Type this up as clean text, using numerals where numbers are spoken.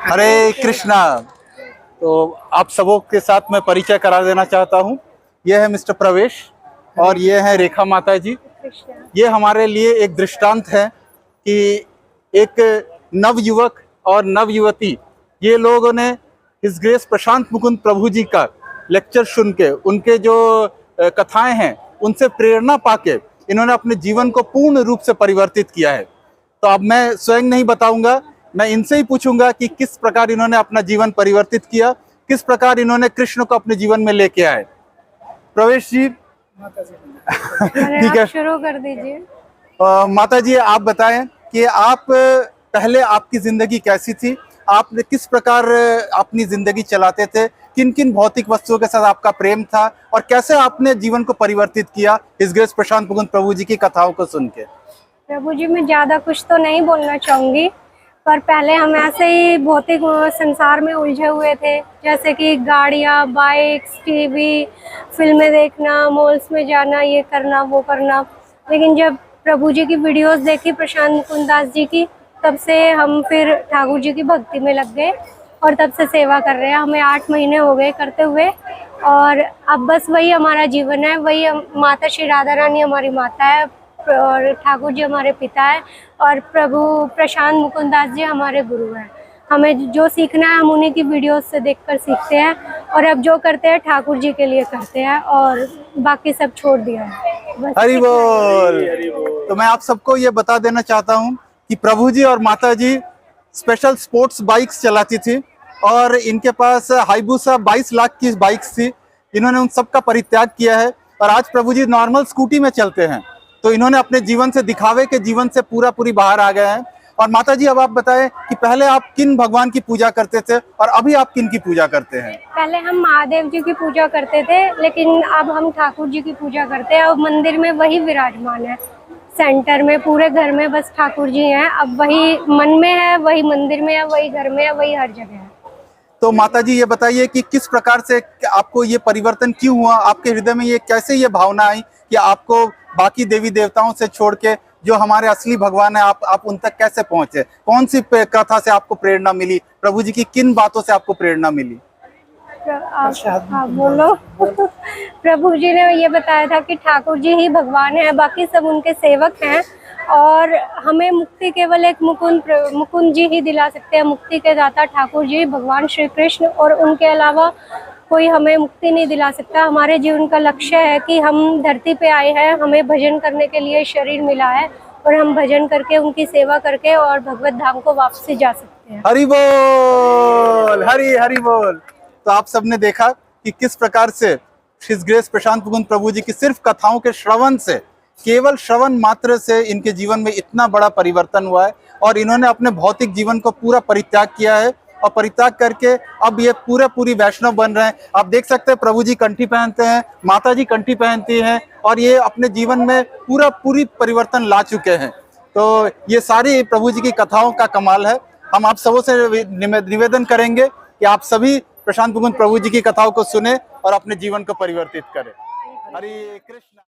हरे कृष्णा। तो आप सबों के साथ मैं परिचय करा देना चाहता हूँ। यह है मिस्टर प्रवेश और ये है रेखा माता जी। ये हमारे लिए एक दृष्टांत है कि एक नव युवक और नव युवती, ये लोगों ने हिज ग्रेस प्रशांत मुकुंद प्रभु जी का लेक्चर सुन के, उनके जो कथाएं हैं उनसे प्रेरणा पाके इन्होंने अपने जीवन को पूर्ण रूप से परिवर्तित किया है। तो अब मैं स्वयं नहीं बताऊंगा, मैं इनसे ही पूछूंगा कि किस प्रकार इन्होंने अपना जीवन परिवर्तित किया, किस प्रकार इन्होंने कृष्ण को अपने जीवन में लेके आए। प्रवेश जी ठीक है, शुरू कर दीजिए। माता जी आप बताएं कि आप पहले आपकी जिंदगी कैसी थी, आपने किस प्रकार अपनी जिंदगी चलाते थे, किन किन भौतिक वस्तुओं के साथ आपका प्रेम था और कैसे आपने जीवन को परिवर्तित किया हिज ग्रेस प्रशांत मुकुंद प्रभु जी की कथाओं को सुन के। प्रभु जी, मैं ज्यादा कुछ तो नहीं बोलना चाहूंगी, पर पहले हम ऐसे ही भौतिक संसार में उलझे हुए थे, जैसे कि गाड़ियाँ, बाइक्स, टीवी, फिल्में देखना, मॉल्स में जाना, ये करना वो करना। लेकिन जब प्रभु जी की वीडियोस देखी प्रशांत मुकुंद दास जी की, तब से हम फिर ठाकुर जी की भक्ति में लग गए और तब से सेवा कर रहे हैं। हमें 8 महीने हो गए करते हुए और अब बस वही हमारा जीवन है। वही माता श्री राधा रानी हमारी माता है और ठाकुर जी हमारे पिता है और प्रभु प्रशांत मुकुंद दास जी हमारे गुरु हैं। हमें जो सीखना है हम उन्हीं की वीडियोस से देखकर सीखते हैं और अब जो करते हैं ठाकुर जी के लिए करते हैं और बाकी सब छोड़ दिया है। हरि बोल। तो मैं आप सबको ये बता देना चाहता हूँ कि प्रभु जी और माता जी स्पेशल स्पोर्ट्स बाइक्स चलाती थी और इनके पास हाइबूसा 22 लाख की बाइक्स थी। इन्होंने उन सब का परित्याग किया है और आज प्रभु जी नॉर्मल स्कूटी में चलते हैं। तो इन्होंने अपने जीवन से, दिखावे के जीवन से पूरी बाहर आ गए हैं। और माता जी अब आप बताएं कि पहले आप किन भगवान की पूजा करते थे और अभी आप किन की पूजा करते हैं। पहले हम महादेव जी की पूजा करते थे, लेकिन अब हम ठाकुर जी की पूजा करते हैं और मंदिर में वही विराजमान है। सेंटर में, पूरे घर में बस ठाकुर जी हैं। अब वही मन में है, वही मंदिर में है, वही घर में है, वही हर जगह है। तो माता जी ये बताइए कि किस प्रकार से आपको ये परिवर्तन क्यों हुआ, आपके हृदय में ये कैसे ये भावना आई कि आपको बाकी देवी देवताओं से छोड़ के जो हमारे असली भगवान है आप उन तक कैसे पहुंचे, कौन सी कथा से आपको प्रेरणा मिली, प्रभु जी की किन बातों से आपको प्रेरणा मिली। आप बोलो। प्रभु जी ने ये बताया था कि ठाकुर जी ही भगवान है, बाकी सब उनके सेवक हैं और हमें मुक्ति केवल एक मुकुंद जी ही दिला सकते हैं। मुक्ति के दाता ठाकुर जी भगवान श्री कृष्ण, और उनके अलावा कोई हमें मुक्ति नहीं दिला सकता। हमारे जीवन का लक्ष्य है कि हम धरती पे आए हैं, हमें भजन करने के लिए शरीर मिला है और हम भजन करके, उनकी सेवा करके और भगवत धाम को वापसी जा सकते हैं। हरि बोल, हरि हरि बोल। तो आप सबने देखा कि किस प्रकार से हिज ग्रेस प्रशांत मुकुंद प्रभु जी की सिर्फ कथाओं के श्रवण से, केवल श्रवण मात्र से इनके जीवन में इतना बड़ा परिवर्तन हुआ है और इन्होंने अपने भौतिक जीवन को पूरा परित्याग किया है और परित्याग करके अब ये पूरी वैष्णव बन रहे हैं। आप देख सकते हैं प्रभु जी कंठी पहनते हैं, माता जी कंठी पहनती हैं और ये अपने जीवन में पूरी परिवर्तन ला चुके हैं। तो ये सारी प्रभु जी की कथाओं का कमाल है। हम आप सबों से निवेदन करेंगे कि आप सभी प्रशांत मुकुंद प्रभु जी की कथाओं को सुने और अपने जीवन को परिवर्तित करें। हरे कृष्ण।